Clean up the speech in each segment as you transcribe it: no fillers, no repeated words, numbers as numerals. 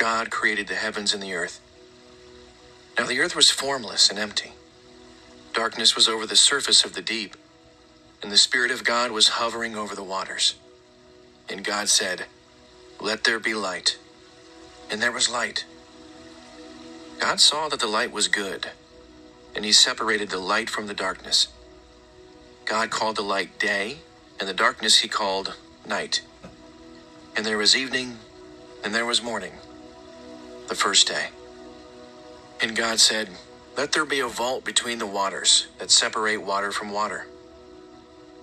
God created the heavens and the earth. Now the earth was formless and empty. Darkness was over the surface of the deep, and the Spirit of God was hovering over the waters. And God said, "Let there be light." And there was light. God saw that the light was good, and he separated the light from the darkness. God called the light day, and the darkness he called night. And there was evening, and there was morning, the first day. And God said, "Let there be a vault between the waters that separate water from water."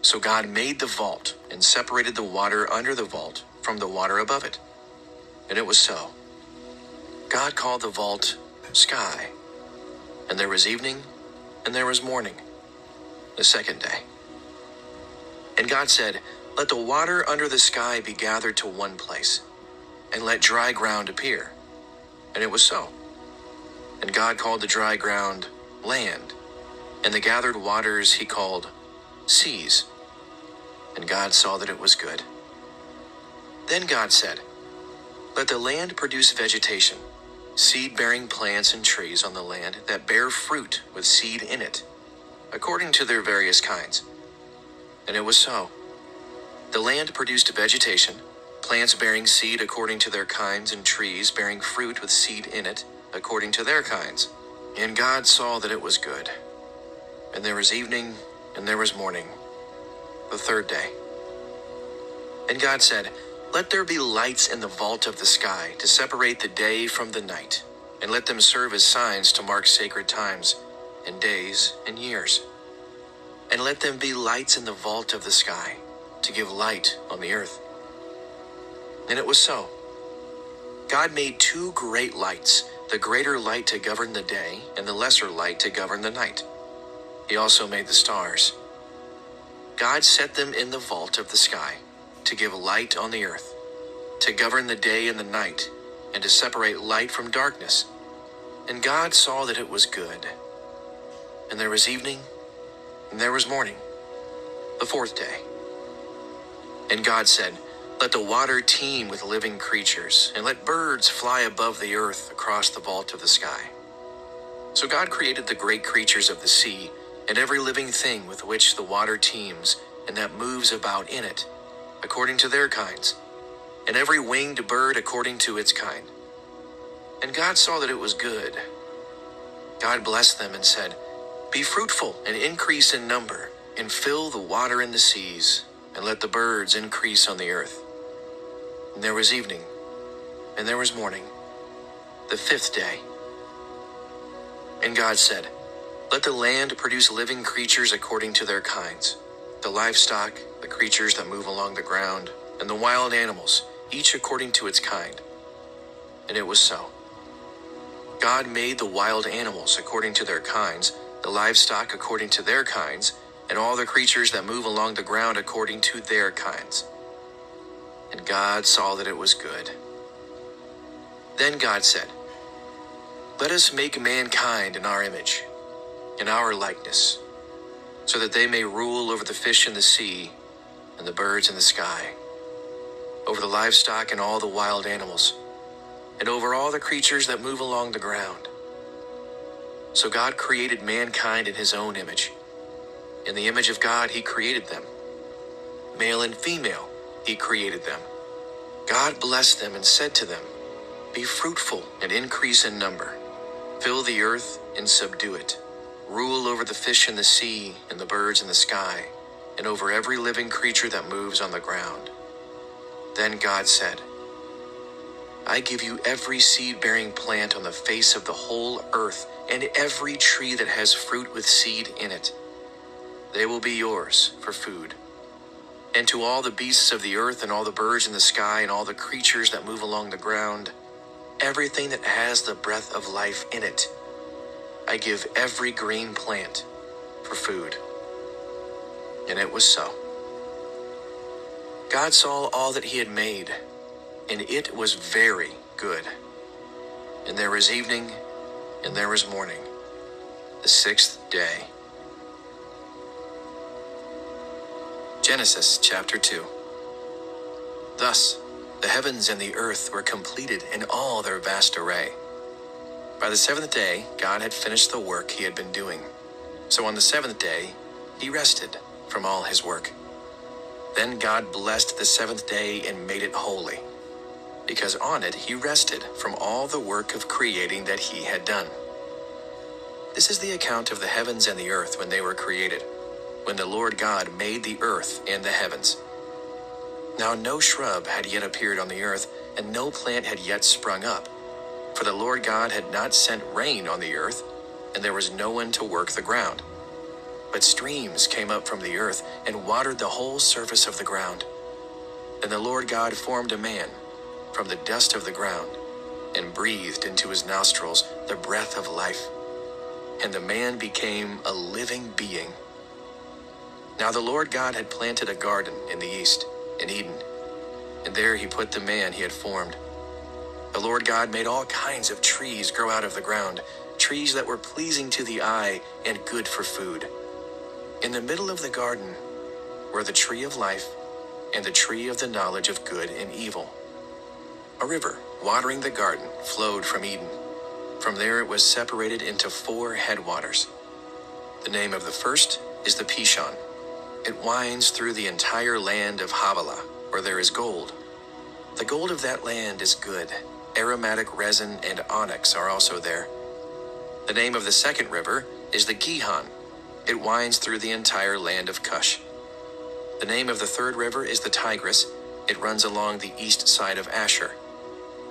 So God made the vault and separated the water under the vault from the water above it. And it was so. God called the vault sky. And there was evening, and there was morning, the second day. And God said, "Let the water under the sky be gathered to one place, and let dry ground appear." And it was so. And God called the dry ground land, and the gathered waters he called seas. And God saw that it was good. Then God said, "Let the land produce vegetation, seed-bearing plants and trees on the land that bear fruit with seed in it, according to their various kinds." And it was so. The land produced vegetation, plants bearing seed according to their kinds, and trees bearing fruit with seed in it, according to their kinds. And God saw that it was good. And there was evening, and there was morning, the third day. And God said, "Let there be lights in the vault of the sky to separate the day from the night, and let them serve as signs to mark sacred times, and days, and years. And let them be lights in the vault of the sky to give light on the earth." And it was so. God made two great lights, the greater light to govern the day, and the lesser light to govern the night. He also made the stars. God set them in the vault of the sky to give light on the earth, to govern the day and the night, and to separate light from darkness. And God saw that it was good. And there was evening, and there was morning, the fourth day. And God said, "Let the water teem with living creatures, and let birds fly above the earth across the vault of the sky." So God created the great creatures of the sea, and every living thing with which the water teems, and that moves about in it, according to their kinds, and every winged bird according to its kind. And God saw that it was good. God blessed them and said, "Be fruitful and increase in number, and fill the water in the seas, and let the birds increase on the earth." And there was evening, and there was morning, the fifth day. And God said, "Let the land produce living creatures according to their kinds, the livestock, the creatures that move along the ground, and the wild animals, each according to its kind." And it was so. God made the wild animals according to their kinds, the livestock according to their kinds, and all the creatures that move along the ground according to their kinds. And God saw that it was good. Then God said, "Let us make mankind in our image, in our likeness, so that they may rule over the fish in the sea and the birds in the sky, over the livestock and all the wild animals, and over all the creatures that move along the ground." So God created mankind in his own image. In the image of God he created them. Male and female he created them. God blessed them and said to them, "Be fruitful and increase in number. Fill the earth and subdue it. Rule over the fish in the sea and the birds in the sky, and over every living creature that moves on the ground." Then God said, "I give you every seed-bearing plant on the face of the whole earth, and every tree that has fruit with seed in it. They will be yours for food. And to all the beasts of the earth, and all the birds in the sky, and all the creatures that move along the ground, everything that has the breath of life in it, I give every green plant for food." And it was so. God saw all that he had made, and it was very good. And there was evening, and there was morning, the sixth day. Genesis chapter 2. Thus The heavens and the earth were completed in all their vast array. By the seventh day, God had finished the work he had been doing. So on the seventh day, he rested from all his work. Then God blessed the seventh day and made it holy, because on it he rested from all the work of creating that he had done. This is the account of the heavens and the earth when they were created, when the Lord God made the earth and the heavens. Now no shrub had yet appeared on the earth, and no plant had yet sprung up, for the Lord God had not sent rain on the earth, and there was no one to work the ground. But streams came up from the earth and watered the whole surface of the ground. Then the Lord God formed a man from the dust of the ground, and breathed into his nostrils the breath of life, and the man became a living being. Now the Lord God had planted a garden in the east, in Eden, and there he put the man he had formed. The Lord God made all kinds of trees grow out of the ground, trees that were pleasing to the eye and good for food. In the middle of the garden were the tree of life and the tree of the knowledge of good and evil. A river watering the garden flowed from Eden. From there it was separated into 4 headwaters. The name of the first is the Pishon. It winds through the entire land of Havilah, where there is gold. The gold of that land is good. Aromatic resin and onyx are also there. The name of the second river is the Gihon. It winds through the entire land of Cush. The name of the third river is the Tigris. It runs along the east side of Asher.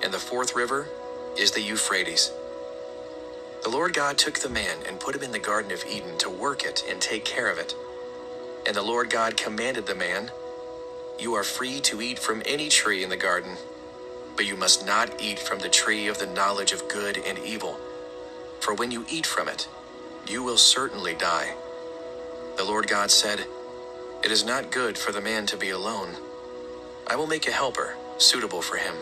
And the fourth river is the Euphrates. The Lord God took the man and put him in the Garden of Eden to work it and take care of it. And the Lord God commanded the man, "You are free to eat from any tree in the garden, but you must not eat from the tree of the knowledge of good and evil. For when you eat from it, you will certainly die." The Lord God said, "It is not good for the man to be alone. I will make a helper suitable for him."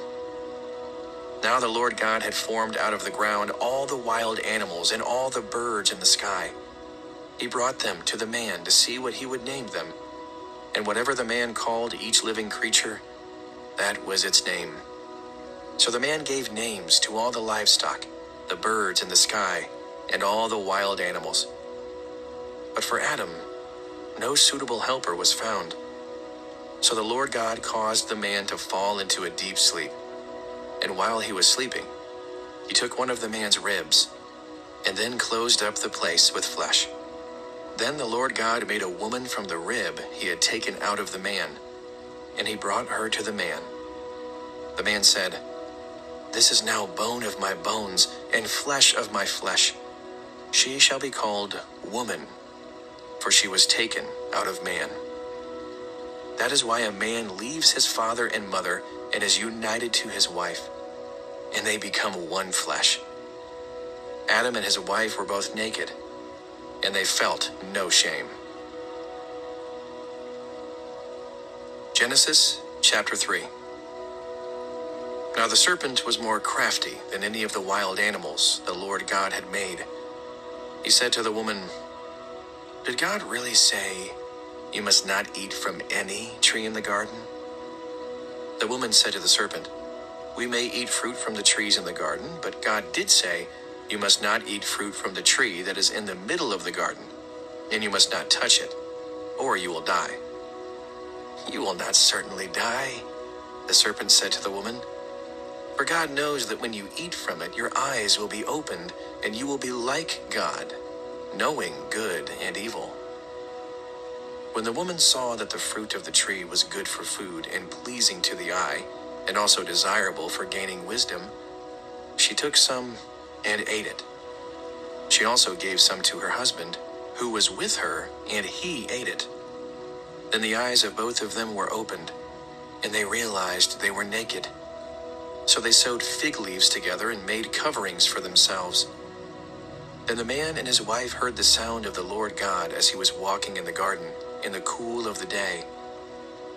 Now the Lord God had formed out of the ground all the wild animals and all the birds in the sky. He brought them to the man to see what he would name them. And whatever the man called each living creature, that was its name. So the man gave names to all the livestock, the birds in the sky, and all the wild animals. But for Adam, no suitable helper was found. So the Lord God caused the man to fall into a deep sleep. And while he was sleeping, he took one of the man's ribs, and then closed up the place with flesh. Then the Lord God made a woman from the rib he had taken out of the man, and he brought her to the man. The man said, "This is now bone of my bones and flesh of my flesh. She shall be called woman, for she was taken out of man." That is why a man leaves his father and mother and is united to his wife, and they become one flesh. Adam and his wife were both naked, and they felt no shame. Genesis chapter 3. Now the serpent was more crafty than any of the wild animals the Lord God had made. He said to the woman, "Did God really say, 'You must not eat from any tree in the garden'?" The woman said to the serpent, "We may eat fruit from the trees in the garden, but God did say, 'You must not eat fruit from the tree that is in the middle of the garden, and you must not touch it, or you will die.'" "You will not certainly die," the serpent said to the woman, "for God knows that when you eat from it, your eyes will be opened, and you will be like God, knowing good and evil." When the woman saw that the fruit of the tree was good for food and pleasing to the eye, and also desirable for gaining wisdom, she took some and ate it. She also gave some to her husband, who was with her, and he ate it. Then the eyes of both of them were opened, and they realized they were naked. So they sewed fig leaves together and made coverings for themselves. Then the man and his wife heard the sound of the Lord God as he was walking in the garden in the cool of the day.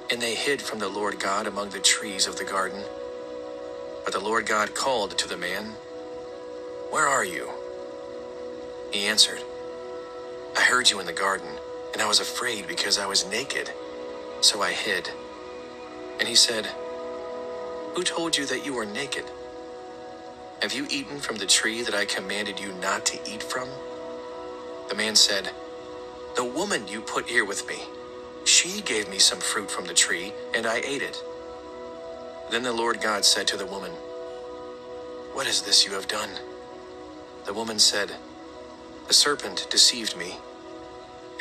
And they hid from the Lord God among the trees of the garden. But the Lord God called to the man, "Where are you?" He answered, "I heard you in the garden, and I was afraid because I was naked, so I hid." And he said, Who told you that you were naked? Have you eaten from the tree that I commanded you not to eat from?" The man said, "The woman you put here with me, she gave me some fruit from the tree, and I ate it." Then the Lord God said to the woman, "What is this you have done?" The woman said, "The serpent deceived me,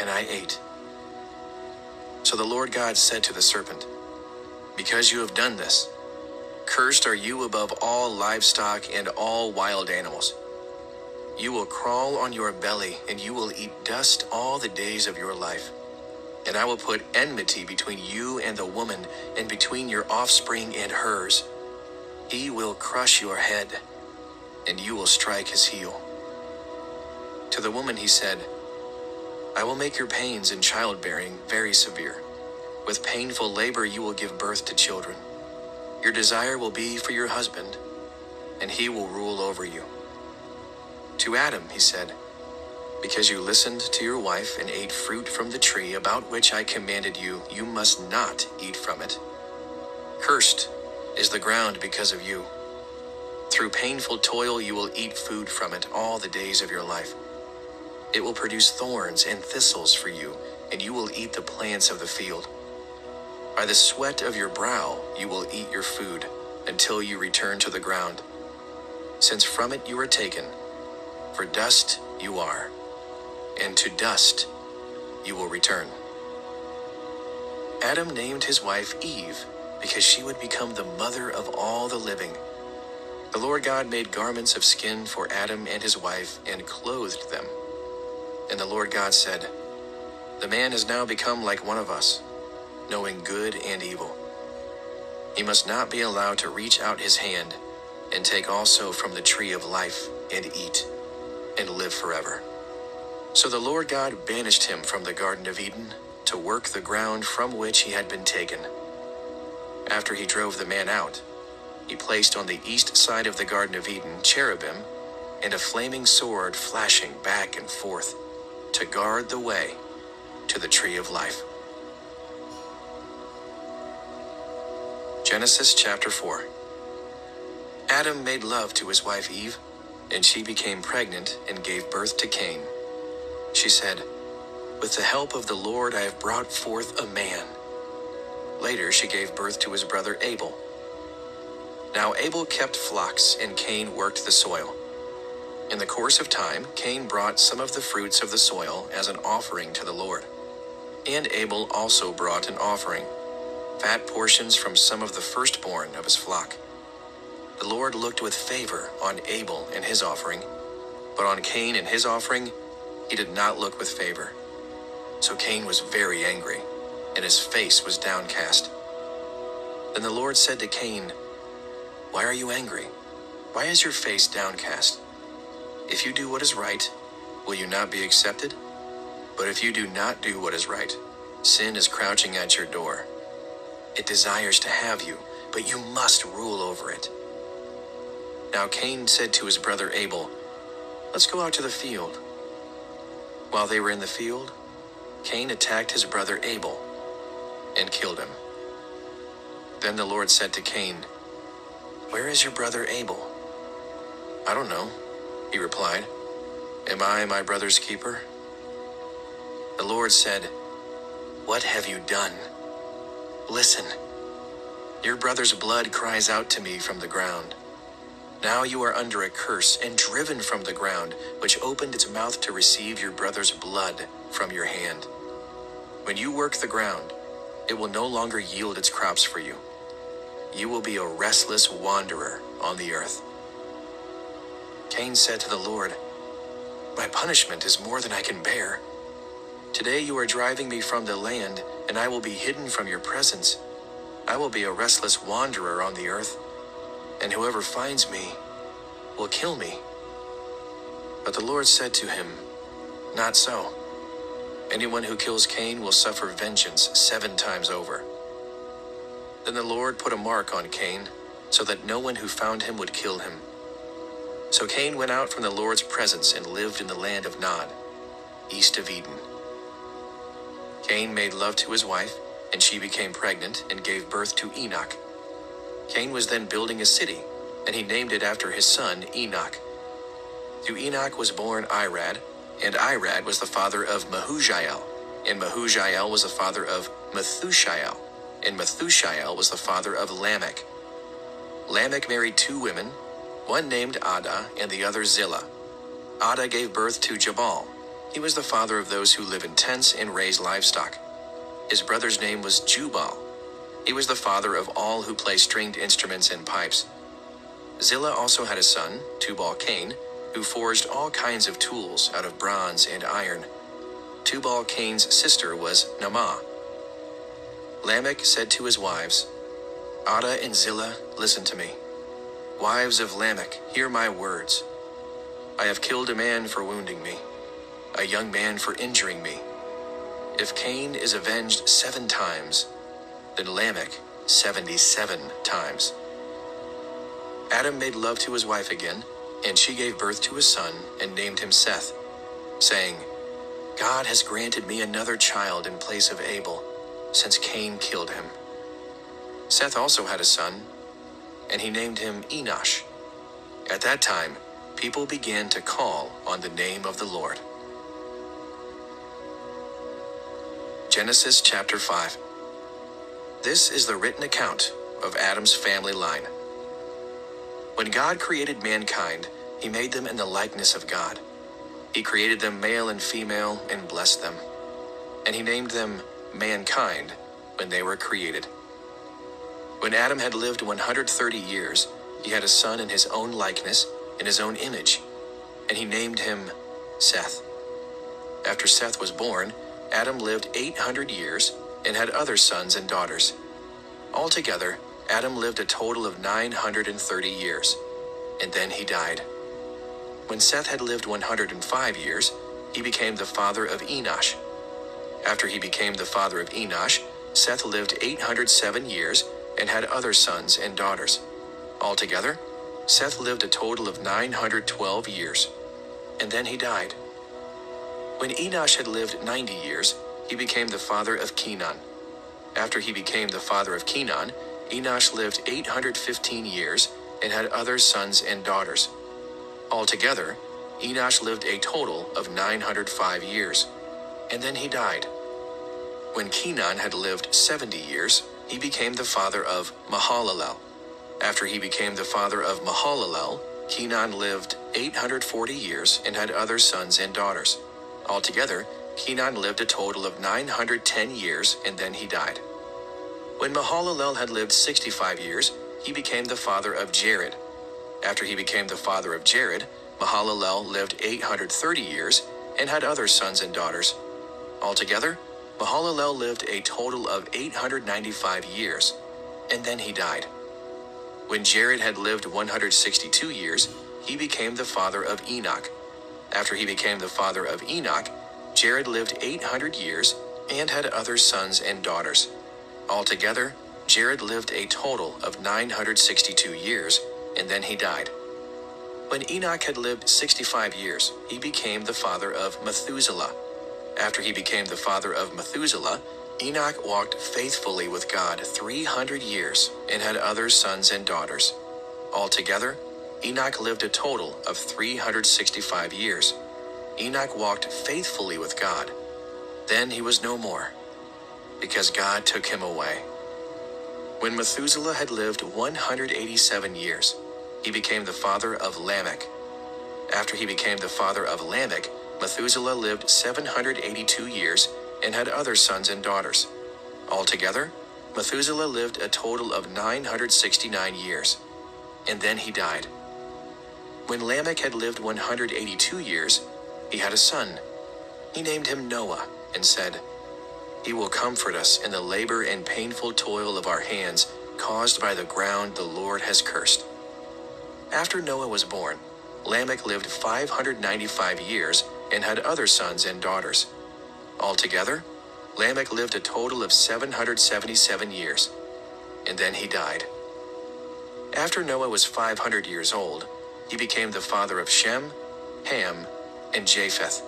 and I ate." So the Lord God said to the serpent, "Because you have done this, cursed are you above all livestock and all wild animals. You will crawl on your belly, and you will eat dust all the days of your life. And I will put enmity between you and the woman, and between your offspring and hers. He will crush your head, and you will strike his heel." To the woman he said, "I will make your pains in childbearing very severe. With painful labor you will give birth to children. Your desire will be for your husband, and he will rule over you." To Adam he said, "Because you listened to your wife and ate fruit from the tree about which I commanded you, you must not eat from it. Cursed is the ground because of you. Through painful toil you will eat food from it all the days of your life. It will produce thorns and thistles for you, and you will eat the plants of the field. By the sweat of your brow you will eat your food until you return to the ground, since from it you were taken. For dust you are, and to dust you will return." Adam named his wife Eve because she would become the mother of all the living. The Lord God made garments of skin for Adam and his wife and clothed them. And the Lord God said, "The man has now become like one of us, knowing good and evil. He must not be allowed to reach out his hand and take also from the tree of life and eat and live forever." So the Lord God banished him from the Garden of Eden to work the ground from which he had been taken. After he drove the man out, he placed on the east side of the Garden of Eden cherubim and a flaming sword flashing back and forth to guard the way to the tree of life. Genesis chapter 4. Adam made love to his wife Eve, and she became pregnant and gave birth to Cain. She said, "With the help of the Lord I have brought forth a man." Later she gave birth to his brother Abel. Now Abel kept flocks, and Cain worked the soil. In the course of time, Cain brought some of the fruits of the soil as an offering to the Lord. And Abel also brought an offering, fat portions from some of the firstborn of his flock. The Lord looked with favor on Abel and his offering, but on Cain and his offering he did not look with favor. So Cain was very angry, and his face was downcast. Then the Lord said to Cain, "Why are you angry? Why is your face downcast? If you do what is right, will you not be accepted? But if you do not do what is right, sin is crouching at your door. It desires to have you, but you must rule over it." Now Cain said to his brother Abel, "Let's go out to the field." While they were in the field, Cain attacked his brother Abel and killed him. Then the Lord said to Cain, "Where is your brother Abel?" "I don't know," he replied. "Am I my brother's keeper?" The Lord said, "What have you done? Listen, your brother's blood cries out to me from the ground. Now you are under a curse and driven from the ground, which opened its mouth to receive your brother's blood from your hand. When you work the ground, it will no longer yield its crops for you. You will be a restless wanderer on the earth." Cain said to the Lord, "My punishment is more than I can bear. Today you are driving me from the land, and I will be hidden from your presence. I will be a restless wanderer on the earth, and whoever finds me will kill me." But the Lord said to him, "Not so. Anyone who kills Cain will suffer vengeance 7 times over." Then the Lord put a mark on Cain, so that no one who found him would kill him. So Cain went out from the Lord's presence and lived in the land of Nod, east of Eden. Cain made love to his wife, and she became pregnant and gave birth to Enoch. Cain was then building a city, and he named it after his son Enoch. To Enoch was born Irad, and Irad was the father of Mehujael, and Mehujael was the father of Methushael, and Methushael was the father of Lamech. Lamech married two women, one named Ada and the other Zillah. Ada gave birth to Jabal. He was the father of those who live in tents and raise livestock. His brother's name was Jubal. He was the father of all who play stringed instruments and pipes. Zillah also had a son, Tubal-Cain, who forged all kinds of tools out of bronze and iron. Tubal-Cain's sister was Naamah. Lamech said to his wives, Ada and Zillah, listen to me. Wives of Lamech, hear my words. I have killed a man for wounding me, a young man for injuring me. If Cain is avenged 7 times, then Lamech 77 times. Adam made love to his wife again, and she gave birth to a son and named him Seth, saying, God has granted me another child in place of Abel, since Cain killed him. Seth also had a son, and he named him Enosh. At that time, people began to call on the name of the Lord. Genesis chapter 5. This is the written account of Adam's family line. When God created mankind, he made them in the likeness of God. He created them male and female and blessed them. And he named them mankind when they were created. When Adam had lived 130 years, he had a son in his own likeness, in his own image, and he named him Seth. After Seth was born, Adam lived 800 years and had other sons and daughters. Altogether, Adam lived a total of 930 years, and then he died. When Seth had lived 105 years, he became the father of Enosh. After he became the father of Enosh, Seth lived 807 years and had other sons and daughters. Altogether, Seth lived a total of 912 years, and then he died. When Enosh had lived 90 years, he became the father of Kenan. After he became the father of Kenan, Enosh lived 815 years and had other sons and daughters. Altogether, Enosh lived a total of 905 years, and then he died. When Kenan had lived 70 years, he became the father of Mahalalel. After he became the father of Mahalalel, Kenan lived 840 years and had other sons and daughters. Altogether, Kenan lived a total of 910 years, and then he died. When Mahalalel had lived 65 years, he became the father of Jared. After he became the father of Jared, Mahalalel lived 830 years and had other sons and daughters. Altogether, Mahalalel lived a total of 895 years, and then he died. When Jared had lived 162 years, he became the father of Enoch. After he became the father of Enoch, Jared lived 800 years and had other sons and daughters. Altogether, Jared lived a total of 962 years, and then he died. When Enoch had lived 65 years, he became the father of Methuselah. After he became the father of Methuselah, Enoch walked faithfully with God 300 years and had other sons and daughters. Altogether, Enoch lived a total of 365 years. Enoch walked faithfully with God. Then he was no more, because God took him away. When Methuselah had lived 187 years, he became the father of Lamech. After he became the father of Lamech, Methuselah lived 782 years and had other sons and daughters. Altogether, Methuselah lived a total of 969 years, and then he died. When Lamech had lived 182 years, he had a son. He named him Noah and said, He will comfort us in the labor and painful toil of our hands caused by the ground the Lord has cursed. After Noah was born, Lamech lived 595 years and had other sons and daughters. Altogether, Lamech lived a total of 777 years, and then he died. After Noah was 500 years old, he became the father of Shem, Ham, and Japheth.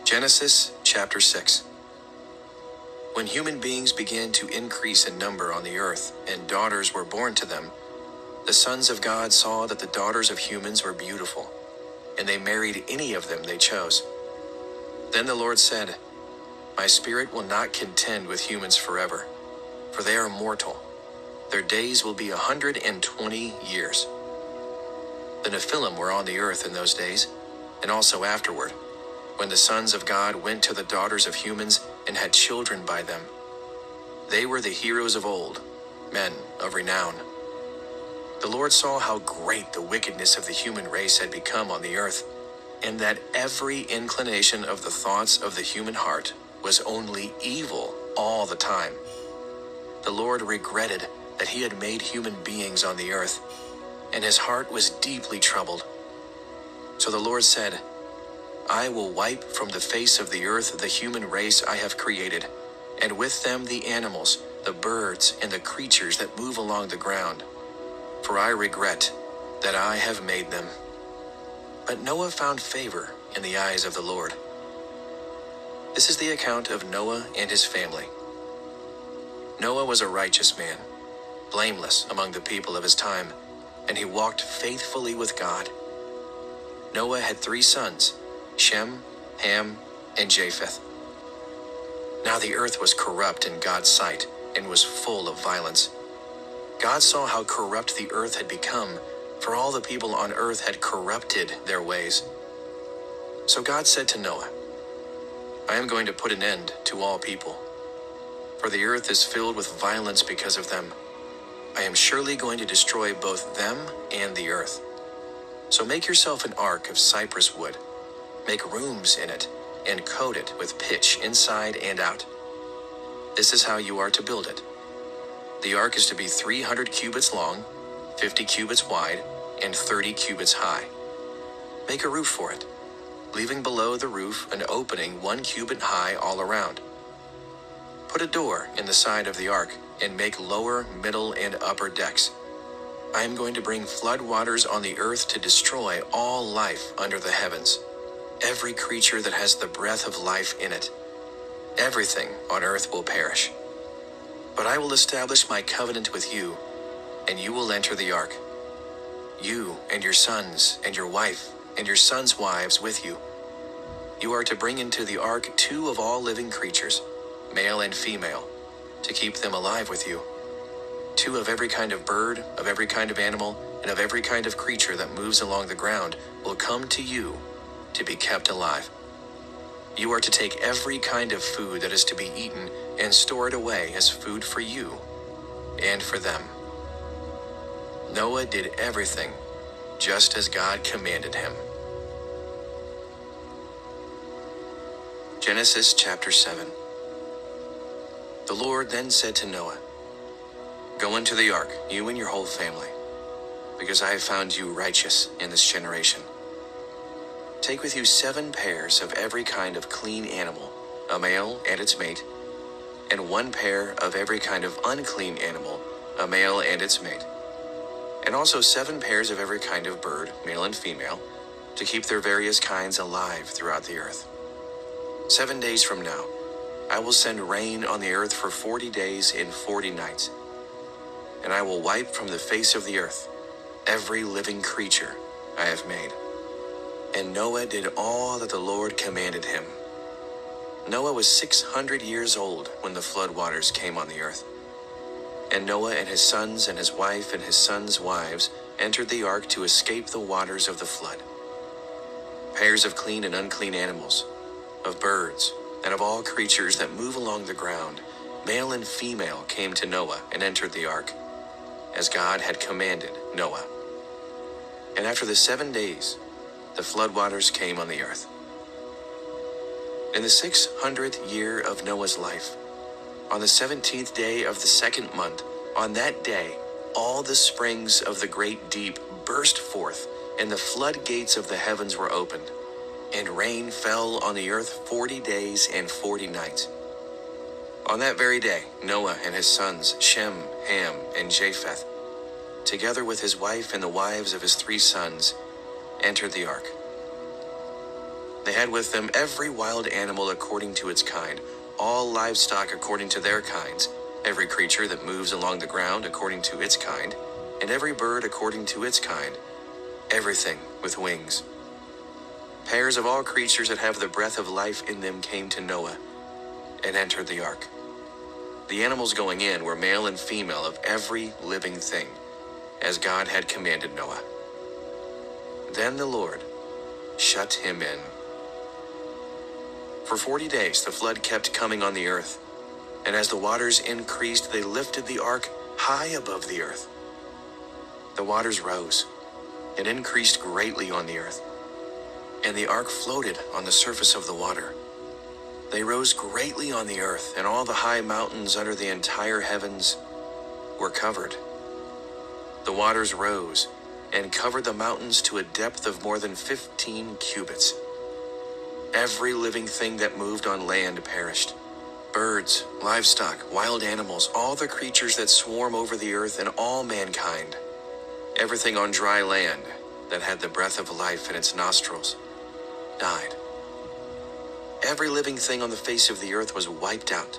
Genesis chapter 6. When human beings began to increase in number on the earth, and daughters were born to them, the sons of God saw that the daughters of humans were beautiful, and they married any of them they chose. Then the Lord said, My spirit will not contend with humans forever, for they are mortal. Their days will be 120 years. The Nephilim were on the earth in those days, and also afterward, when the sons of God went to the daughters of humans and had children by them. They were the heroes of old, men of renown. The Lord saw how great the wickedness of the human race had become on the earth, and that every inclination of the thoughts of the human heart was only evil all the time. The Lord regretted that he had made human beings on the earth, and his heart was deeply troubled. So the Lord said, I will wipe from the face of the earth the human race I have created, and with them the animals, the birds, and the creatures that move along the ground. For I regret that I have made them. But Noah found favor in the eyes of the Lord. This is the account of Noah and his family. Noah was a righteous man, blameless among the people of his time, and he walked faithfully with God. Noah had 3 sons, Shem, Ham, and Japheth. Now the earth was corrupt in God's sight and was full of violence. God saw how corrupt the earth had become, for all the people on earth had corrupted their ways. So God said to Noah, I am going to put an end to all people, for the earth is filled with violence because of them. I am surely going to destroy both them and the earth. So make yourself an ark of cypress wood, make rooms in it, and coat it with pitch inside and out. This is how you are to build it. The ark is to be 300 cubits long, 50 cubits wide, and 30 cubits high. Make a roof for it, leaving below the roof an opening 1 cubit high all around. Put a door in the side of the ark, and make lower, middle, and upper decks. I am going to bring flood waters on the earth to destroy all life under the heavens, every creature that has the breath of life in it. Everything on earth will perish. But I will establish my covenant with you, and you will enter the ark. You and your sons and your wife and your sons' wives with you. You are to bring into the ark 2 of all living creatures, male and female, to keep them alive with you. 2 of every kind of bird, of every kind of animal, and of every kind of creature that moves along the ground will come to you to be kept alive. You are to take every kind of food that is to be eaten and store it away as food for you and for them. Noah did everything just as God commanded him. Genesis chapter 7. The Lord then said to Noah, Go into the ark, you and your whole family, because I have found you righteous in this generation. Take with you 7 pairs of every kind of clean animal, a male and its mate, and 1 pair of every kind of unclean animal, a male and its mate, and also 7 pairs of every kind of bird, male and female, to keep their various kinds alive throughout the earth. 7 days from now, I will send rain on the earth for 40 days and 40 nights, and I will wipe from the face of the earth every living creature I have made. And Noah did all that the Lord commanded him. Noah was 600 years old when the flood waters came on the earth. And Noah and his sons and his wife and his sons' wives entered the ark to escape the waters of the flood. Pairs of clean and unclean animals, of birds, and of all creatures that move along the ground, male and female, came to Noah and entered the ark, as God had commanded Noah. And after the 7 days, the floodwaters came on the earth. In the 600th year of Noah's life, on the 17th day of the 2nd month, on that day, all the springs of the great deep burst forth, and the floodgates of the heavens were opened, and rain fell on the earth 40 days and 40 nights. On that very day, Noah and his sons, Shem, Ham, and Japheth, together with his wife and the wives of his 3 sons, entered the ark. They had with them every wild animal according to its kind, all livestock according to their kinds, every creature that moves along the ground according to its kind, and every bird according to its kind, everything with wings. Pairs of all creatures that have the breath of life in them came to Noah and entered the ark. The animals going in were male and female of every living thing, as God had commanded Noah. Then the Lord shut him in. For 40 days the flood kept coming on the earth, and as the waters increased, they lifted the ark high above the earth. The waters rose and increased greatly on the earth, and the ark floated on the surface of the water. They rose greatly on the earth, and all the high mountains under the entire heavens were covered. The waters rose and covered the mountains to a depth of more than 15 cubits. Every living thing that moved on land perished. Birds, livestock, wild animals, all the creatures that swarm over the earth, and all mankind. Everything on dry land that had the breath of life in its nostrils died. Every living thing on the face of the earth was wiped out.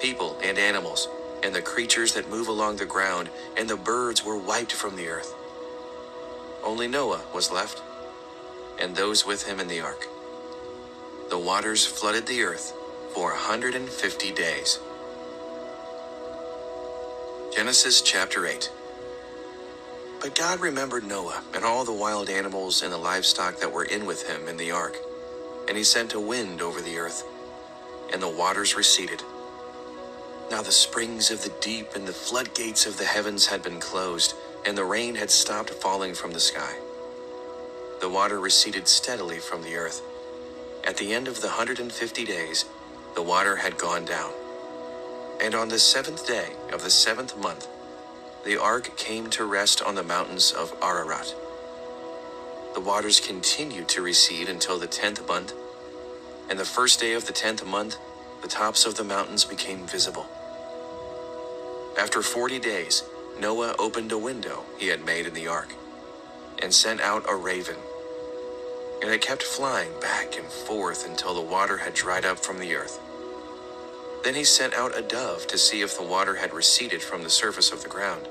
People and animals, and the creatures that move along the ground, and the birds were wiped from the earth. Only Noah was left, and those with him in the ark. The waters flooded the earth for 150 days. Genesis chapter 8. But God remembered Noah and all the wild animals and the livestock that were in with him in the ark, and he sent a wind over the earth, and the waters receded. Now the springs of the deep and the floodgates of the heavens had been closed, and the rain had stopped falling from the sky. The water receded steadily from the earth. At the end of the 150 days, the water had gone down. And on the 7th day of the 7th month, the ark came to rest on the mountains of Ararat. The waters continued to recede until the 10th month, and the first day of the 10th month, the tops of the mountains became visible. After 40 days, Noah opened a window he had made in the ark, and sent out a raven. And it kept flying back and forth until the water had dried up from the earth. Then he sent out a dove to see if the water had receded from the surface of the ground.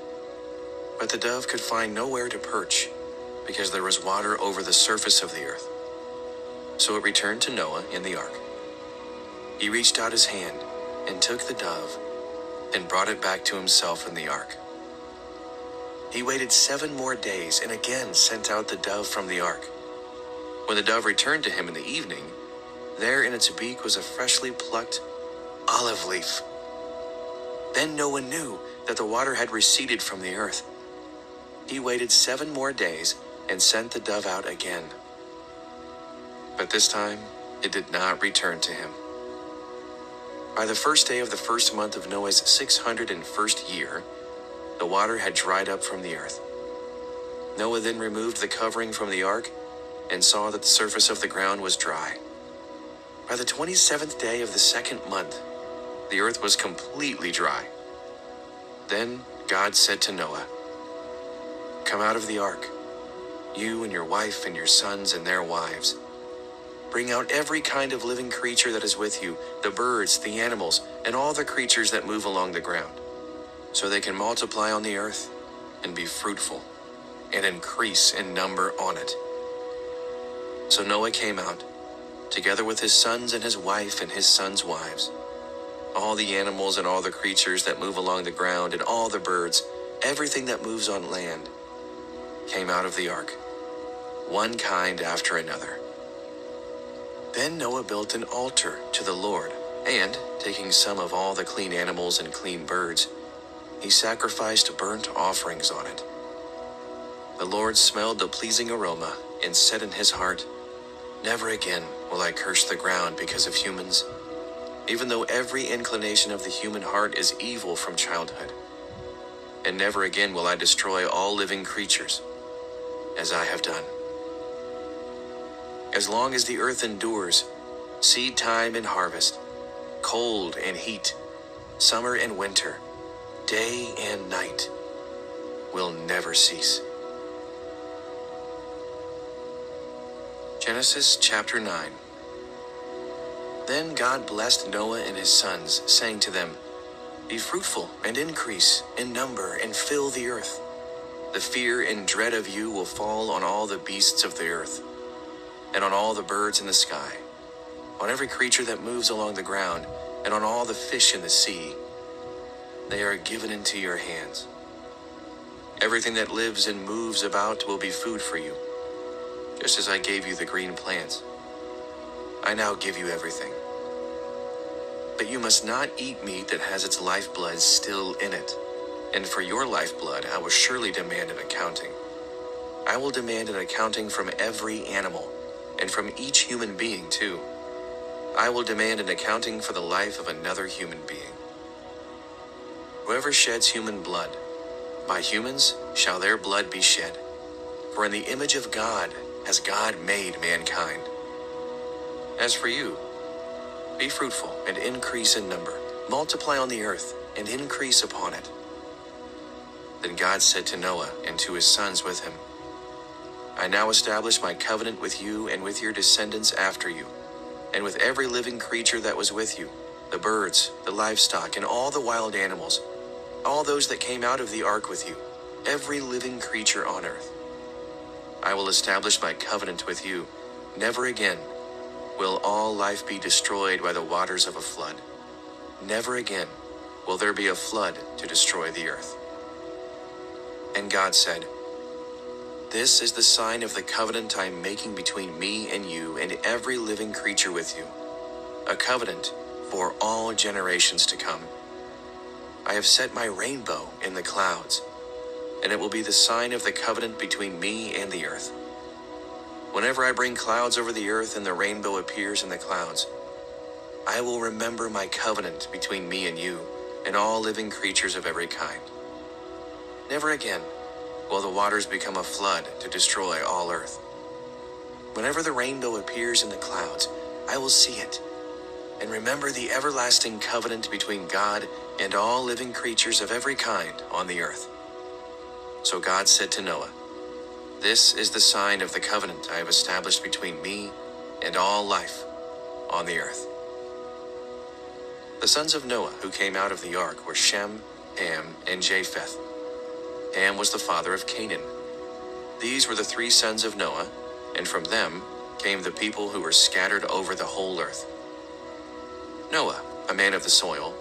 But the dove could find nowhere to perch, because there was water over the surface of the earth. So it returned to Noah in the ark. He reached out his hand and took the dove and brought it back to himself in the ark. He waited 7 more days and again sent out the dove from the ark. When the dove returned to him in the evening, there in its beak was a freshly plucked olive leaf. Then Noah knew that the water had receded from the earth. He waited 7 more days and sent the dove out again. But this time it did not return to him. By the first day of the first month of Noah's 601st year, the water had dried up from the earth. Noah then removed the covering from the ark and saw that the surface of the ground was dry. By the 27th day of the 2nd month, the earth was completely dry. Then God said to Noah, "Come out of the ark, you and your wife and your sons and their wives. Bring out every kind of living creature that is with you, the birds, the animals, and all the creatures that move along the ground, so they can multiply on the earth and be fruitful and increase in number on it." So Noah came out, together with his sons and his wife and his sons' wives. All the animals and all the creatures that move along the ground and all the birds, everything that moves on land, came out of the ark, one kind after another. Then Noah built an altar to the Lord, and, taking some of all the clean animals and clean birds, he sacrificed burnt offerings on it. The Lord smelled the pleasing aroma and said in his heart, "Never again will I curse the ground because of humans, even though every inclination of the human heart is evil from childhood. And never again will I destroy all living creatures, as I have done. As long as the earth endures, seed time and harvest, cold and heat, summer and winter, day and night, will never cease." Genesis chapter 9. Then God blessed Noah and his sons, saying to them, "Be fruitful and increase in number and fill the earth. The fear and dread of you will fall on all the beasts of the earth, and on all the birds in the sky, on every creature that moves along the ground, and on all the fish in the sea. They are given into your hands. Everything that lives and moves about will be food for you, just as I gave you the green plants. I now give you everything. But you must not eat meat that has its lifeblood still in it, and for your lifeblood I will surely demand an accounting. I will demand an accounting from every animal, and from each human being too. I will demand an accounting for the life of another human being. Whoever sheds human blood, by humans shall their blood be shed. For in the image of God has God made mankind. As for you, be fruitful and increase in number. Multiply on the earth and increase upon it." Then God said to Noah and to his sons with him, "I now establish my covenant with you and with your descendants after you, and with every living creature that was with you, the birds, the livestock, and all the wild animals, all those that came out of the ark with you, every living creature on earth. I will establish my covenant with you. Never again will all life be destroyed by the waters of a flood. Never again will there be a flood to destroy the earth." And God said, "This is the sign of the covenant I am making between me and you and every living creature with you, a covenant for all generations to come. I have set my rainbow in the clouds, and it will be the sign of the covenant between me and the earth. Whenever I bring clouds over the earth and the rainbow appears in the clouds, I will remember my covenant between me and you and all living creatures of every kind. Never again will the waters become a flood to destroy all earth. Whenever the rainbow appears in the clouds, I will see it and remember the everlasting covenant between God and all living creatures of every kind on the earth." So God said to Noah, "This is the sign of the covenant I have established between me and all life on the earth." The sons of Noah who came out of the ark were Shem, Ham, and Japheth. Ham was the father of Canaan. These were the three sons of Noah, and from them came the people who were scattered over the whole earth. Noah, a man of the soil,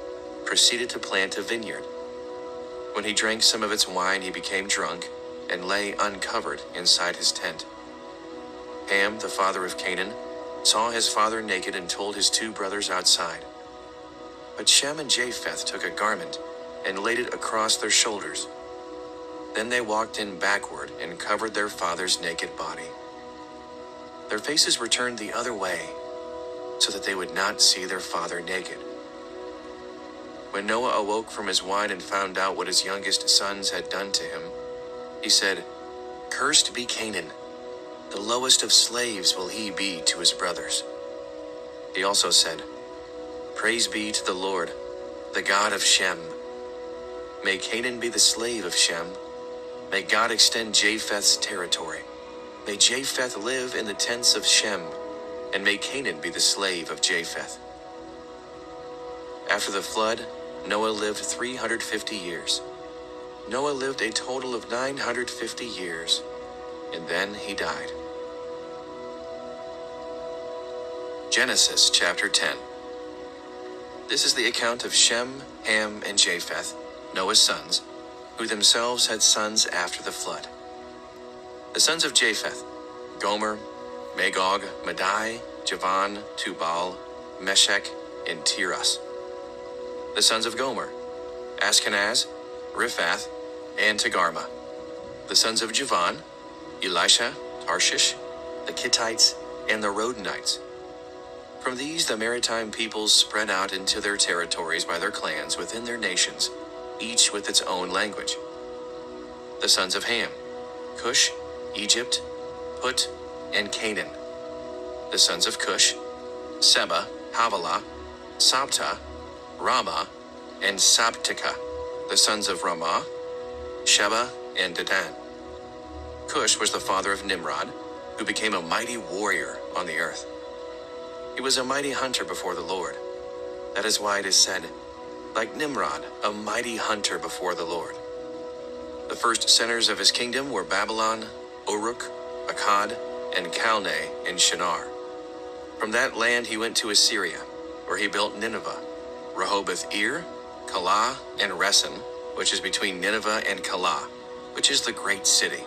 proceeded to plant a vineyard. When he drank some of its wine, he became drunk and lay uncovered inside his tent. Ham, the father of Canaan, saw his father naked and told his two brothers outside. But Shem and Japheth took a garment and laid it across their shoulders. Then they walked in backward and covered their father's naked body. Their faces were turned the other way, so that they would not see their father naked. When Noah awoke from his wine and found out what his youngest sons had done to him, he said, "Cursed be Canaan, the lowest of slaves will he be to his brothers." He also said, "Praise be to the Lord, the God of Shem. May Canaan be the slave of Shem. May God extend Japheth's territory. May Japheth live in the tents of Shem, and may Canaan be the slave of Japheth." After the flood, Noah lived 350 years. Noah lived a total of 950 years, and then he died. Genesis chapter 10. This is the account of Shem, Ham, and Japheth, Noah's sons, who themselves had sons after the flood. The sons of Japheth: Gomer, Magog, Madai, Javan, Tubal, Meshech, and Tiras. The sons of Gomer: Ashkenaz, Riphath, and Togarmah. The sons of Javan: Elisha, Tarshish, the Kittites, and the Rodanites. From these the maritime peoples spread out into their territories by their clans within their nations, each with its own language. The sons of Ham: Cush, Egypt, Put, and Canaan. The sons of Cush: Seba, Havilah, Sabta, Ramah, and Sabtika. The sons of Ramah: Sheba and Dedan. Cush was the father of Nimrod, who became a mighty warrior on the earth. He was a mighty hunter before the Lord. That is why it is said, like Nimrod, a mighty hunter before the Lord. The first centers of his kingdom were Babylon, Uruk, Akkad, and Calneh in Shinar. From that land he went to Assyria, where he built Nineveh, Rehoboth-ir, Calah, and Resen, which is between Nineveh and Calah, which is the great city.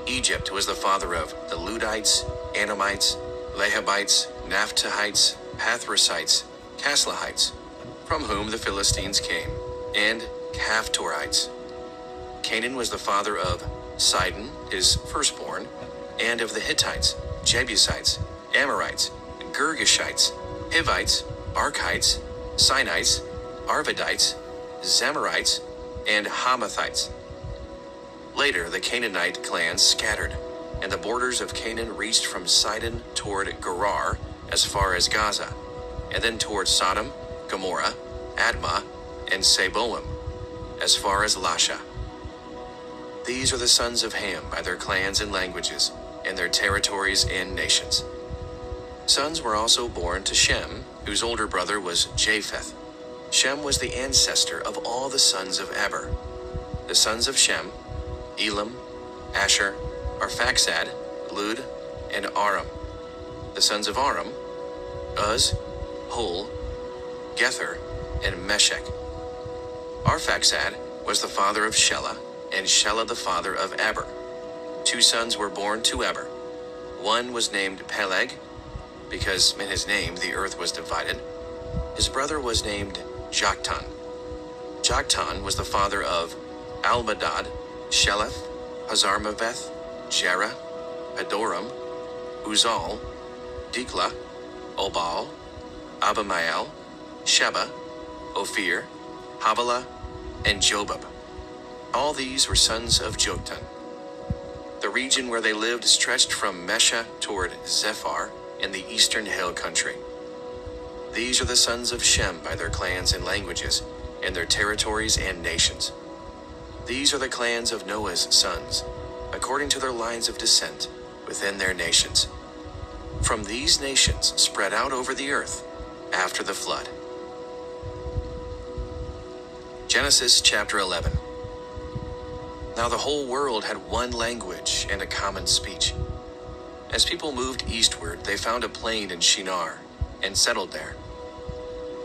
Egypt was the father of the Ludites, Anamites, Lehabites, Naphtuhites, Pathrusites, Caslahites, from whom the Philistines came, and Caphtorites. Canaan was the father of Sidon, his firstborn, and of the Hittites, Jebusites, Amorites, Girgashites, Hivites, Archites, Sinites, Arvadites, Zamorites, and Hamathites. Later, the Canaanite clans scattered, and the borders of Canaan reached from Sidon toward Gerar as far as Gaza, and then toward Sodom, Gomorrah, Admah, and Seboim, as far as Lasha. These are the sons of Ham by their clans and languages, and their territories and nations. Sons were also born to Shem, whose older brother was Japheth. Shem was the ancestor of all the sons of Eber. The sons of Shem, Elam, Asher, Arphaxad, Lud, and Aram. The sons of Aram, Uz, Hul, Gether, and Meshech. Arphaxad was the father of Shelah, and Shelah the father of Eber. 2 sons were born to Eber. One was named Peleg, because in his name the earth was divided. His brother was named Joktan. Joktan was the father of Almadad, Sheleth, Hazarmaveth, Jerah, Adoram, Uzal, Diklah, Obal, Abimael, Sheba, Ophir, Havilah, and Jobab. All these were sons of Joktan. The region where they lived stretched from Mesha toward Zephar in the eastern hill country. These are the sons of Shem by their clans and languages, and their territories and nations. These are the clans of Noah's sons, according to their lines of descent, within their nations. From these nations spread out over the earth after the flood. Genesis chapter 11. Now the whole world had one language and a common speech. As people moved eastward, they found a plain in Shinar and settled there.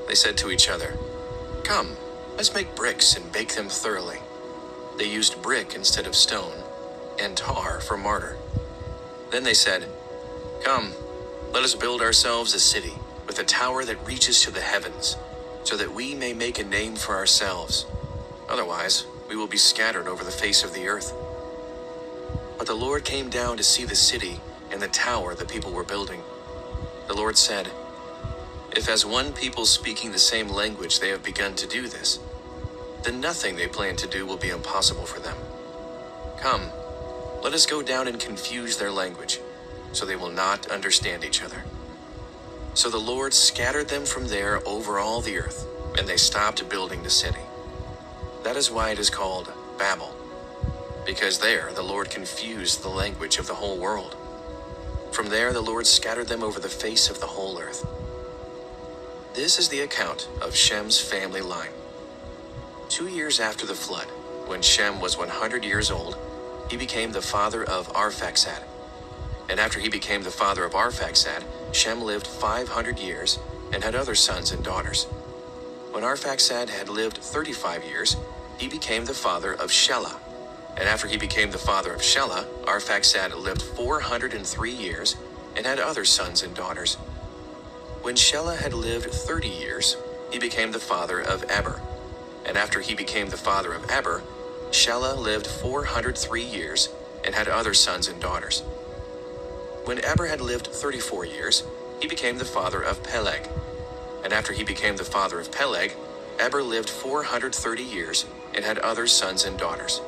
They said to each other, "Come, let's make bricks and bake them thoroughly." They used brick instead of stone, and tar for mortar. Then they said, "Come, let us build ourselves a city with a tower that reaches to the heavens, so that we may make a name for ourselves. Otherwise, we will be scattered over the face of the earth." But the Lord came down to see the city and the tower the people were building. The Lord said, "If as one people speaking the same language they have begun to do this, then nothing they plan to do will be impossible for them. Come, let us go down and confuse their language, so they will not understand each other." So the Lord scattered them from there over all the earth, and they stopped building the city. That is why it is called Babel, because there the Lord confused the language of the whole world. From there the Lord scattered them over the face of the whole earth. This is the account of Shem's family line. 2 years after the flood, when Shem was 100 years old, he became the father of Arphaxad. And after he became the father of Arphaxad, Shem lived 500 years and had other sons and daughters. When Arphaxad had lived 35 years, he became the father of Shelah. And after he became the father of Shelah, Arphaxad lived 403 years and had other sons and daughters. When Shelah had lived 30 years, he became the father of Eber. And after he became the father of Eber, Shelah lived 403 years and had other sons and daughters. When Eber had lived 34 years, he became the father of Peleg. And after he became the father of Peleg, Eber lived 430 years and had other sons and daughters.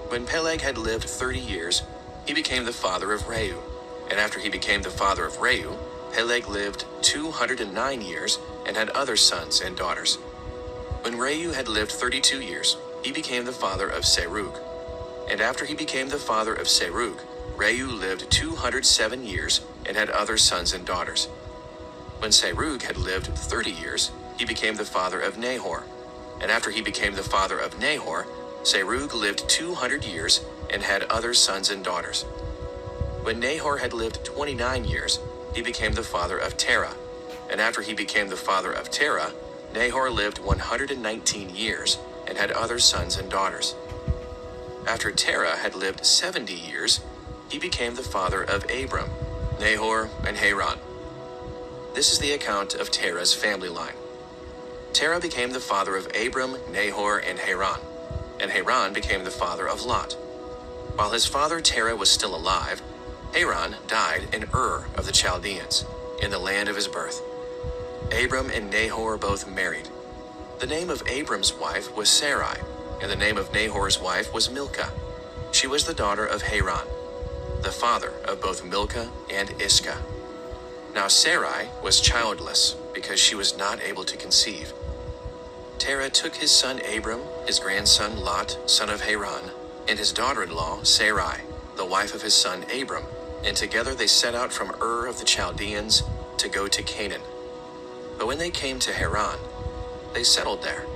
When Peleg had lived 30 years, he became the father of Reu. And after he became the father of Reu, Peleg lived 209 years and had other sons and daughters. When Reu had lived 32 years, he became the father of Serug. And after he became the father of Serug, Reu lived 207 years and had other sons and daughters. When Serug had lived 30 years, he became the father of Nahor. And after he became the father of Nahor, Serug lived 200 years and had other sons and daughters. When Nahor had lived 29 years, he became the father of Terah. And after he became the father of Terah, Nahor lived 119 years and had other sons and daughters. After Terah had lived 70 years, he became the father of Abram, Nahor, and Haran. This is the account of Terah's family line. Terah became the father of Abram, Nahor, and Haran became the father of Lot. While his father Terah was still alive, Haran died in Ur of the Chaldeans, in the land of his birth. Abram and Nahor both married. The name of Abram's wife was Sarai, and the name of Nahor's wife was Milcah. She was the daughter of Haran, the father of both Milcah and Iscah. Now Sarai was childless because she was not able to conceive. Terah took his son Abram, his grandson Lot, son of Haran, and his daughter-in-law Sarai, the wife of his son Abram, and together they set out from Ur of the Chaldeans to go to Canaan. But when they came to Haran, they settled there.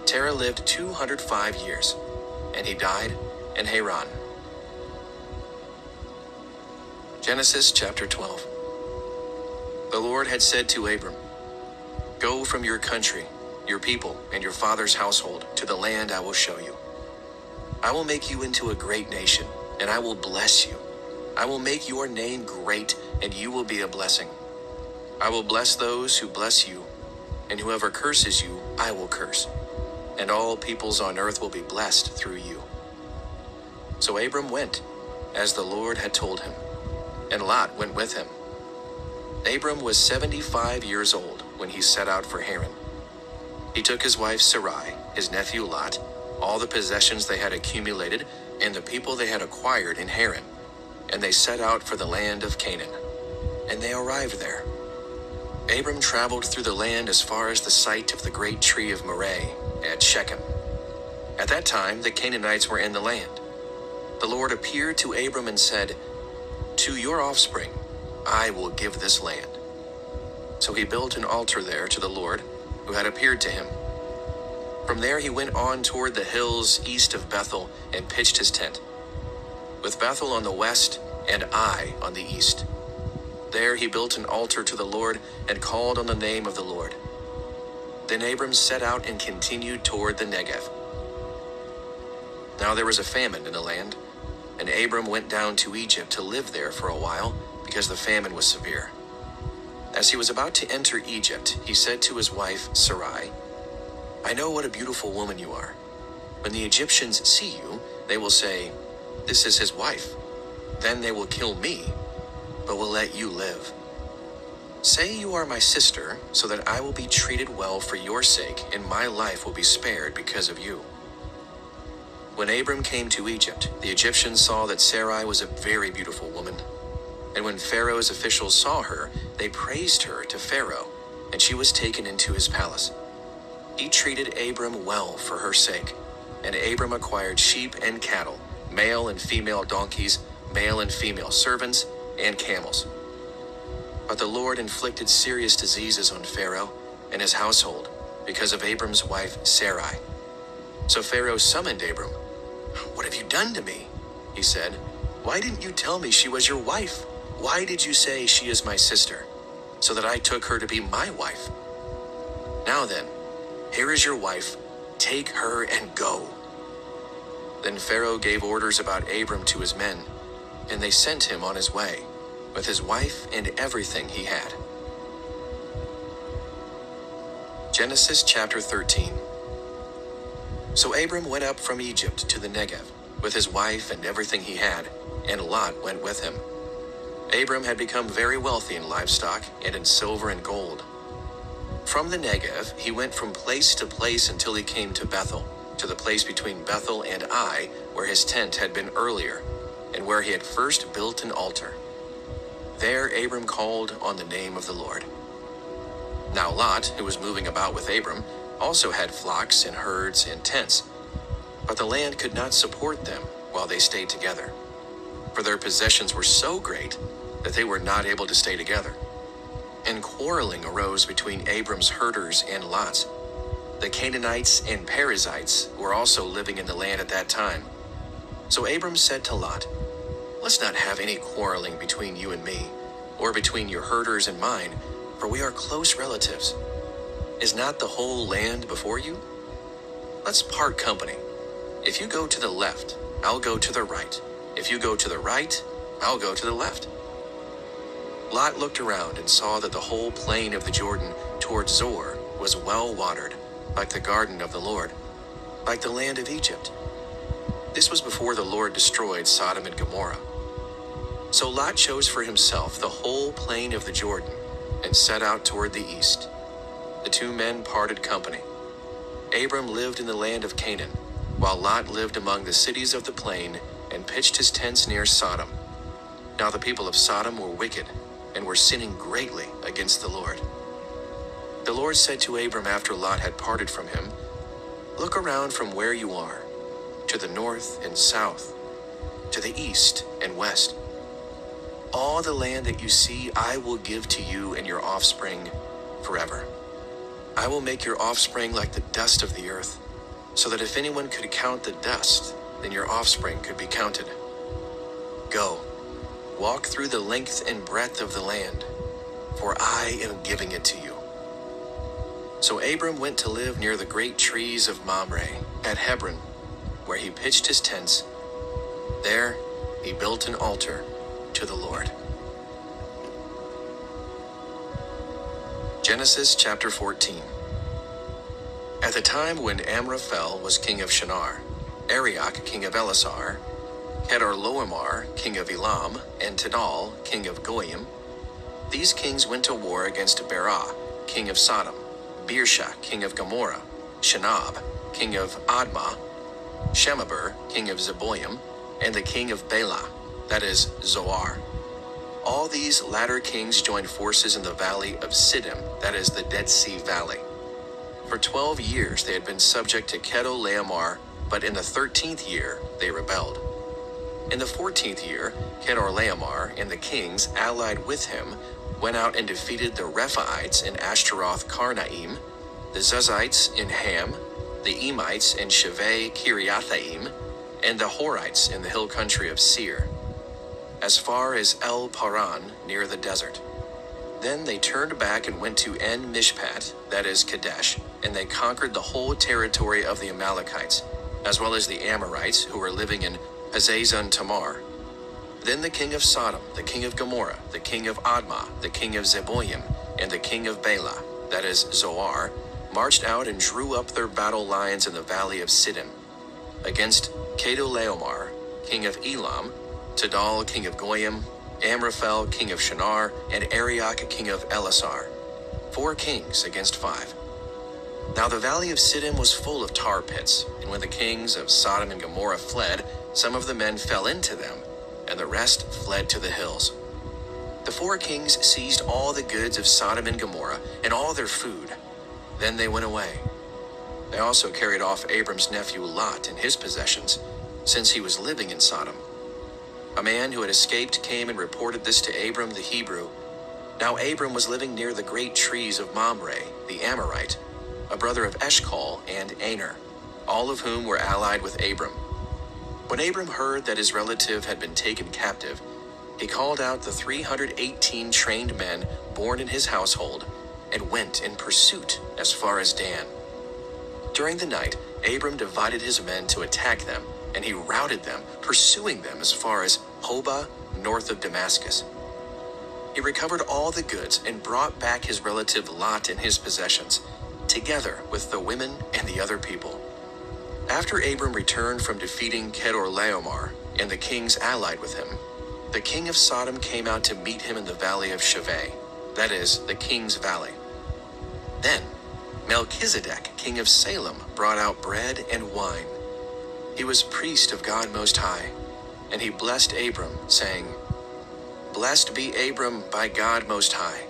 Terah lived 205 years, and he died in Haran. Genesis chapter 12. The Lord had said to Abram, "Go from your country, your people, and your father's household to the land I will show you. I will make you into a great nation, and I will bless you. I will make your name great, and you will be a blessing. I will bless those who bless you, and whoever curses you, I will curse. And all peoples on earth will be blessed through you." So Abram went, as the Lord had told him, and Lot went with him. Abram was 75 years old when he set out for Haran. He took his wife Sarai, his nephew Lot, all the possessions they had accumulated, and the people they had acquired in Haran, and they set out for the land of Canaan. And they arrived there. Abram traveled through the land as far as the site of the great tree of Moreh at Shechem. At that time the Canaanites were in the land. The Lord appeared to Abram and said, "To your offspring I will give this land." So he built an altar there to the Lord, who had appeared to him. From there he went on toward the hills east of Bethel and pitched his tent, with Bethel on the west and Ai on the east. There he built an altar to the Lord and called on the name of the Lord. Then Abram set out and continued toward the Negev. Now there was a famine in the land, and Abram went down to Egypt to live there for a while, because the famine was severe. As he was about to enter Egypt, he said to his wife Sarai, "I know what a beautiful woman you are. When the Egyptians see you, they will say, 'This is his wife.' Then they will kill me, but will let you live. Say you are my sister, so that I will be treated well for your sake, and my life will be spared because of you." When Abram came to Egypt, the Egyptians saw that Sarai was a very beautiful woman. And when Pharaoh's officials saw her, they praised her to Pharaoh, and she was taken into his palace. He treated Abram well for her sake, and Abram acquired sheep and cattle, male and female donkeys, male and female servants, and camels. But the Lord inflicted serious diseases on Pharaoh and his household because of Abram's wife Sarai. So Pharaoh summoned Abram. "What have you done to me?" he said. "Why didn't you tell me she was your wife? Why did you say she is my sister, so that I took her to be my wife? Now then, here is your wife. Take her and go." Then Pharaoh gave orders about Abram to his men, and they sent him on his way, with his wife and everything he had. Genesis chapter 13. So Abram went up from Egypt to the Negev, with his wife and everything he had, and Lot went with him. Abram had become very wealthy in livestock and in silver and gold. From the Negev, he went from place to place until he came to Bethel, to the place between Bethel and Ai, where his tent had been earlier, and where he had first built an altar. There Abram called on the name of the Lord. Now Lot, who was moving about with Abram, also had flocks and herds and tents, but the land could not support them while they stayed together, for their possessions were so great that they were not able to stay together. and quarreling arose between Abram's herders and Lot's. The Canaanites and Perizzites were also living in the land at that time. So Abram said to Lot, "Let's not have any quarreling between you and me, or between your herders and mine, for we are close relatives. Is not the whole land before you? Let's part company. If you go to the left, I'll go to the right. If you go to the right, I'll go to the left." Lot looked around and saw that the whole plain of the Jordan toward Zoar was well watered, like the garden of the Lord, like the land of Egypt. This was before the Lord destroyed Sodom and Gomorrah. So Lot chose for himself the whole plain of the Jordan and set out toward the east. The two men parted company. Abram lived in the land of Canaan, while Lot lived among the cities of the plain and pitched his tents near Sodom. Now the people of Sodom were wicked and were sinning greatly against the Lord. The Lord said to Abram after Lot had parted from him, "Look around from where you are, to the north and south, to the east and west. All the land that you see I will give to you and your offspring forever. I will make your offspring like the dust of the earth, so that if anyone could count the dust, then your offspring could be counted. Go, walk through the length and breadth of the land, for I am giving it to you." So Abram went to live near the great trees of Mamre at Hebron, where he pitched his tents. There he built an altar to the Lord. Genesis chapter 14. At the time when Amraphel was king of Shinar, Arioch king of Elasar, Kedorlaomer king of Elam, and Tidal king of Goyim, these kings went to war against Berah king of Sodom, Birsha king of Gomorrah, Shinab king of Admah, Shemaber king of Zeboim, and the king of Bela, that is Zoar. All these latter kings joined forces in the valley of Siddim, that is the Dead Sea Valley. For 12 years they had been subject to Kedorlaomer, but in the 13th year they rebelled. In the 14th year, Kedorlaomer and the kings allied with him went out and defeated the Rephaites in Ashtaroth Karnaim, the Zuzites in Ham, the Emites in Sheveh Kiriathaim, and the Horites in the hill country of Seir, as far as El Paran near the desert. Then they turned back and went to En Mishpat, that is Kadesh, and they conquered the whole territory of the Amalekites, as well as the Amorites who were living in Hazazon Tamar. Then the king of Sodom, the king of Gomorrah, the king of Admah, the king of Zeboim, and the king of Bela, that is Zoar, marched out and drew up their battle lines in the valley of Siddim against Kedorlaomer, king of Elam, Tidal, king of Goyim, Amraphel, king of Shinar, and Arioch, king of Elasar. 4 kings against 5. Now the valley of Siddim was full of tar pits, and when the kings of Sodom and Gomorrah fled, some of the men fell into them, and the rest fled to the hills. The 4 kings seized all the goods of Sodom and Gomorrah and all their food. Then they went away. They also carried off Abram's nephew Lot and his possessions, since he was living in Sodom. A man who had escaped came and reported this to Abram the Hebrew. Now Abram was living near the great trees of Mamre, the Amorite, a brother of Eshcol and Aner, all of whom were allied with Abram. When Abram heard that his relative had been taken captive, he called out the 318 trained men born in his household and went in pursuit as far as Dan. During the night, Abram divided his men to attack them, and he routed them, pursuing them as far as Hobah, north of Damascus. He recovered all the goods and brought back his relative Lot and his possessions, together with the women and the other people. After Abram returned from defeating Kedorlaomer and the kings allied with him, the king of Sodom came out to meet him in the valley of Sheveh, that is, the king's valley. Then Melchizedek, king of Salem, brought out bread and wine. He was priest of God Most High, and he blessed Abram, saying, "Blessed be Abram by God Most High,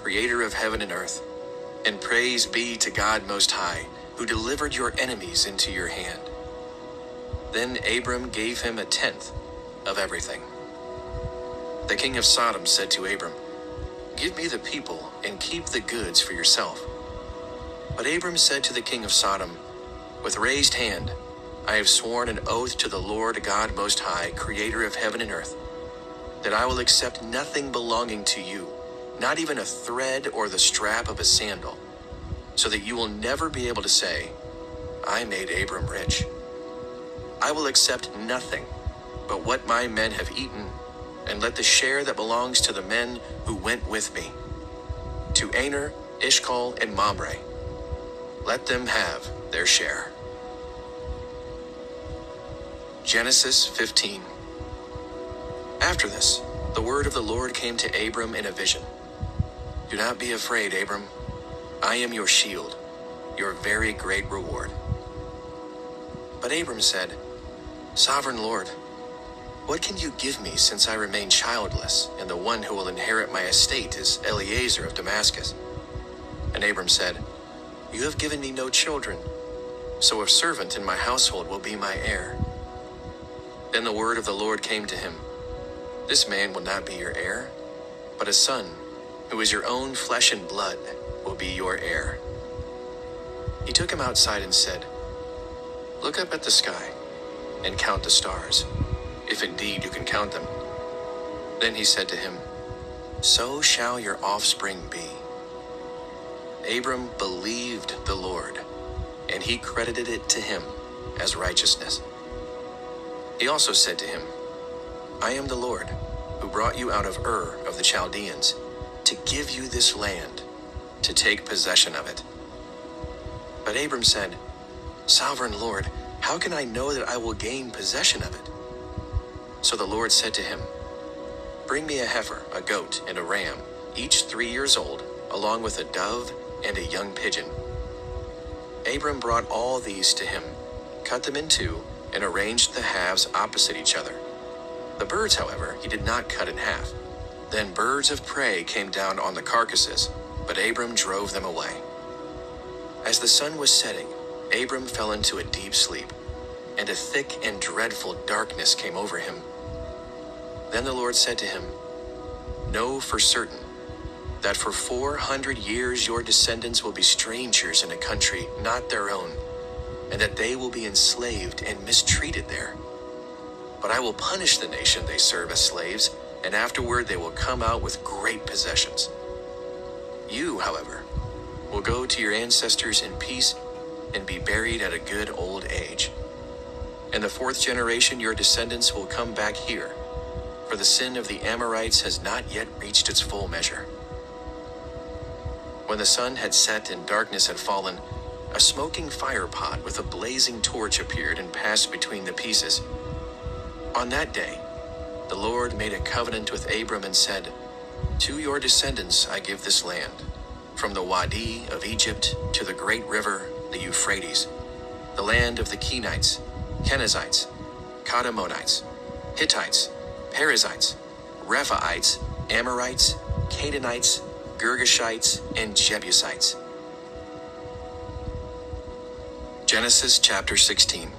creator of heaven and earth, and praise be to God Most High, who delivered your enemies into your hand." Then Abram gave him 1/10 of everything. The king of Sodom said to Abram, Give me the people and keep the goods for yourself." But Abram said to the king of Sodom, "With raised hand, I have sworn an oath to the Lord God Most High, creator of heaven and earth, that I will accept nothing belonging to you, not even a thread or the strap of a sandal, so that you will never be able to say, 'I made Abram rich.' I will accept nothing but what my men have eaten, and let the share that belongs to the men who went with me, to Aner, Eshcol, and Mamre, let them have their share." Genesis 15. After this, the word of the Lord came to Abram in a vision. "Do not be afraid, Abram. I am your shield, your very great reward." But Abram said, "Sovereign Lord, what can you give me since I remain childless, and the one who will inherit my estate is Eliezer of Damascus?" And Abram said, "You have given me no children, so a servant in my household will be my heir." Then the word of the Lord came to him, "This man will not be your heir, but a son, who is your own flesh and blood, will be your heir." He took him outside and said, "Look up at the sky and count the stars, if indeed you can count them." Then he said to him, "So shall your offspring be." Abram believed the Lord, and he credited it to him as righteousness. He also said to him, "I am the Lord, who brought you out of Ur of the Chaldeans, to give you this land, to take possession of it." But Abram said, "Sovereign Lord, how can I know that I will gain possession of it?" So the Lord said to him, "Bring me a heifer, a goat, and a ram, each 3 years old, along with a dove and a young pigeon." Abram brought all these to him, cut them in two, and arranged the halves opposite each other. The birds, however, he did not cut in half. Then birds of prey came down on the carcasses, but Abram drove them away. As the sun was setting, Abram fell into a deep sleep, and a thick and dreadful darkness came over him. Then the Lord said to him, "Know for certain that for 400 years your descendants will be strangers in a country not their own, and that they will be enslaved and mistreated there. But I will punish the nation they serve as slaves, and afterward they will come out with great possessions. You, however, will go to your ancestors in peace and be buried at a good old age. In the 4th generation your descendants will come back here, for the sin of the Amorites has not yet reached its full measure." When the sun had set and darkness had fallen, a smoking fire pot with a blazing torch appeared and passed between the pieces. On that day, the Lord made a covenant with Abram and said, "To your descendants I give this land, from the Wadi of Egypt to the great river, the Euphrates, the land of the Kenites, Kenizzites, Kadmonites, Hittites, Perizzites, Rephaites, Amorites, Canaanites, Girgashites, and Jebusites." Genesis chapter 16.